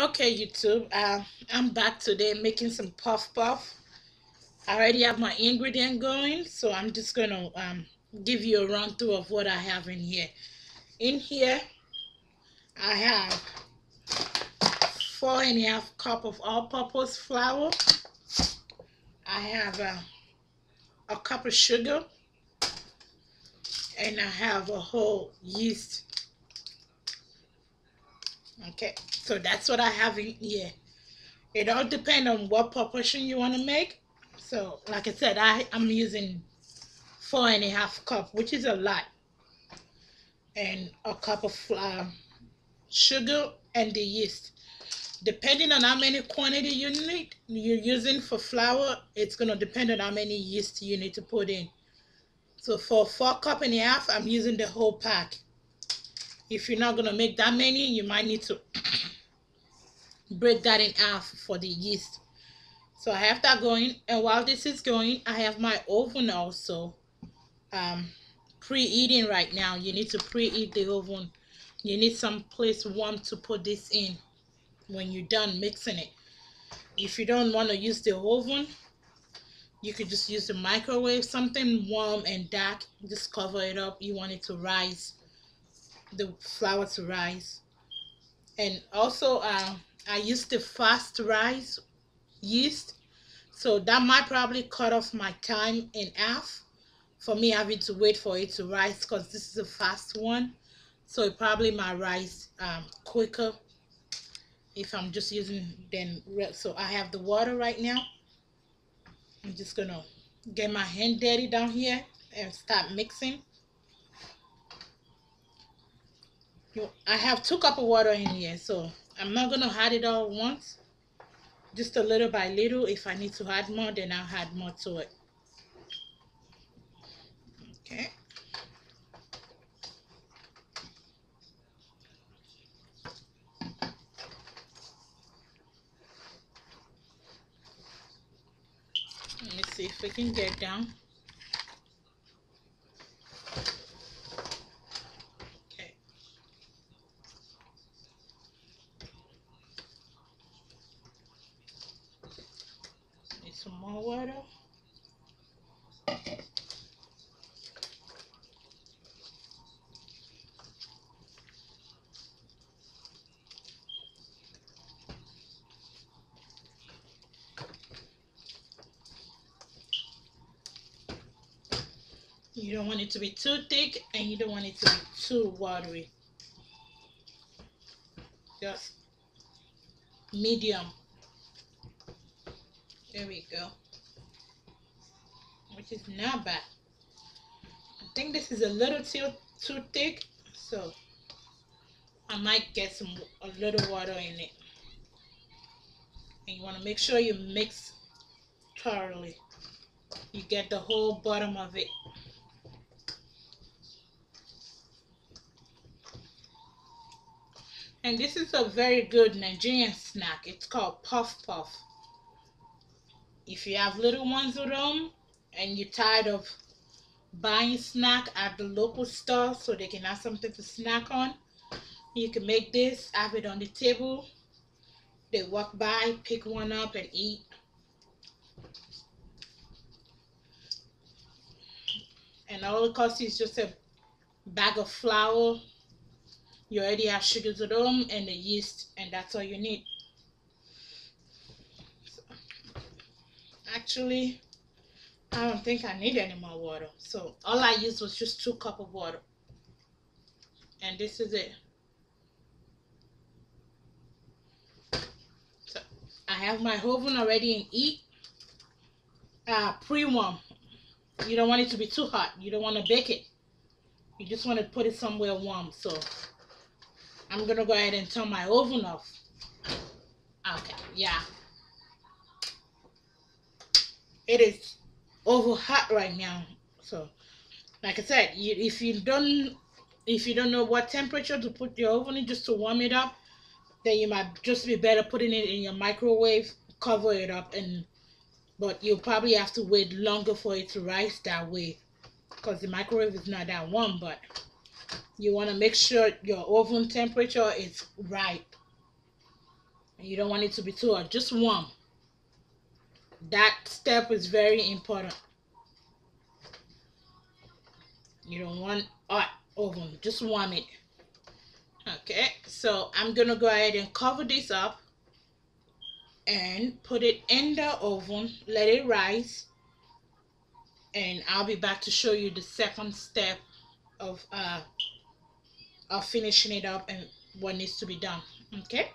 Okay, YouTube. I'm back today making some puff puff. I already have my ingredient going, so I'm just gonna give you a run through of what I have in here. In here, I have 4.5 cup of all-purpose flour. I have a cup of sugar, and I have a whole yeast. Okay, so that's what I have in here. It all depends on what proportion you want to make. So, like I said, I'm using 4.5 cup, which is a lot, and a cup of sugar and the yeast. Depending on how many quantity you're using for flour, it's gonna depend on how many yeast you need to put in. So for 4.5 cups, I'm using the whole pack. If you're not gonna make that many, you might need to break that in half for the yeast. So I have that going, and while this is going, I have my oven also um, preheating right now. You need to preheat the oven. You need some place warm to put this in when you're done mixing it. If you don't want to use the oven, you could just use the microwave, something warm and dark. Just cover it up. You want it to rise, the flour to rise. And also I use the fast rise yeast, so that might probably cut off my time in half for me having to wait for it to rise, because this is a fast one. So it probably might rise quicker if I'm just using then. So I have the water right now. I'm just gonna get my hand dirty down here and start mixing. I have 2 cups of water in here, so I'm not gonna add it all at once. Just a little by little. If I need to add more, then I'll add more to it. Okay. Let me see if we can get down. Okay. Need some more water. You don't want it to be too thick, and you don't want it to be too watery. Just medium. There we go. Which is not bad. I think this is a little too thick, so I might get a little water in it. And you want to make sure you mix thoroughly. You get the whole bottom of it. And this is a very good Nigerian snack. It's called puff puff. If you have little ones at home and you're tired of buying snack at the local store so they can have something to snack on, you can make this, have it on the table. They walk by, pick one up and eat. And all it costs is just a bag of flour. You already have sugars at home and the yeast, and that's all you need. So, actually, I don't think I need any more water. So all I used was just 2 cups of water. And this is it. So I have my oven already in heat. Pre-warm. You don't want it to be too hot. You don't want to bake it. You just want to put it somewhere warm. So I'm gonna go ahead and turn my oven off. Okay, yeah. It is over hot right now. So like I said, if you don't know what temperature to put your oven in just to warm it up, then you might just be better putting it in your microwave, cover it up, but you'll probably have to wait longer for it to rise that way, because the microwave is not that warm. But you want to make sure your oven temperature is right. You don't want it to be too hot, just warm. That step is very important. You don't want hot oven, just warm it. Okay, so I'm gonna go ahead and cover this up and put it in the oven, let it rise, and I'll be back to show you the second step of finishing it up and what needs to be done. Okay.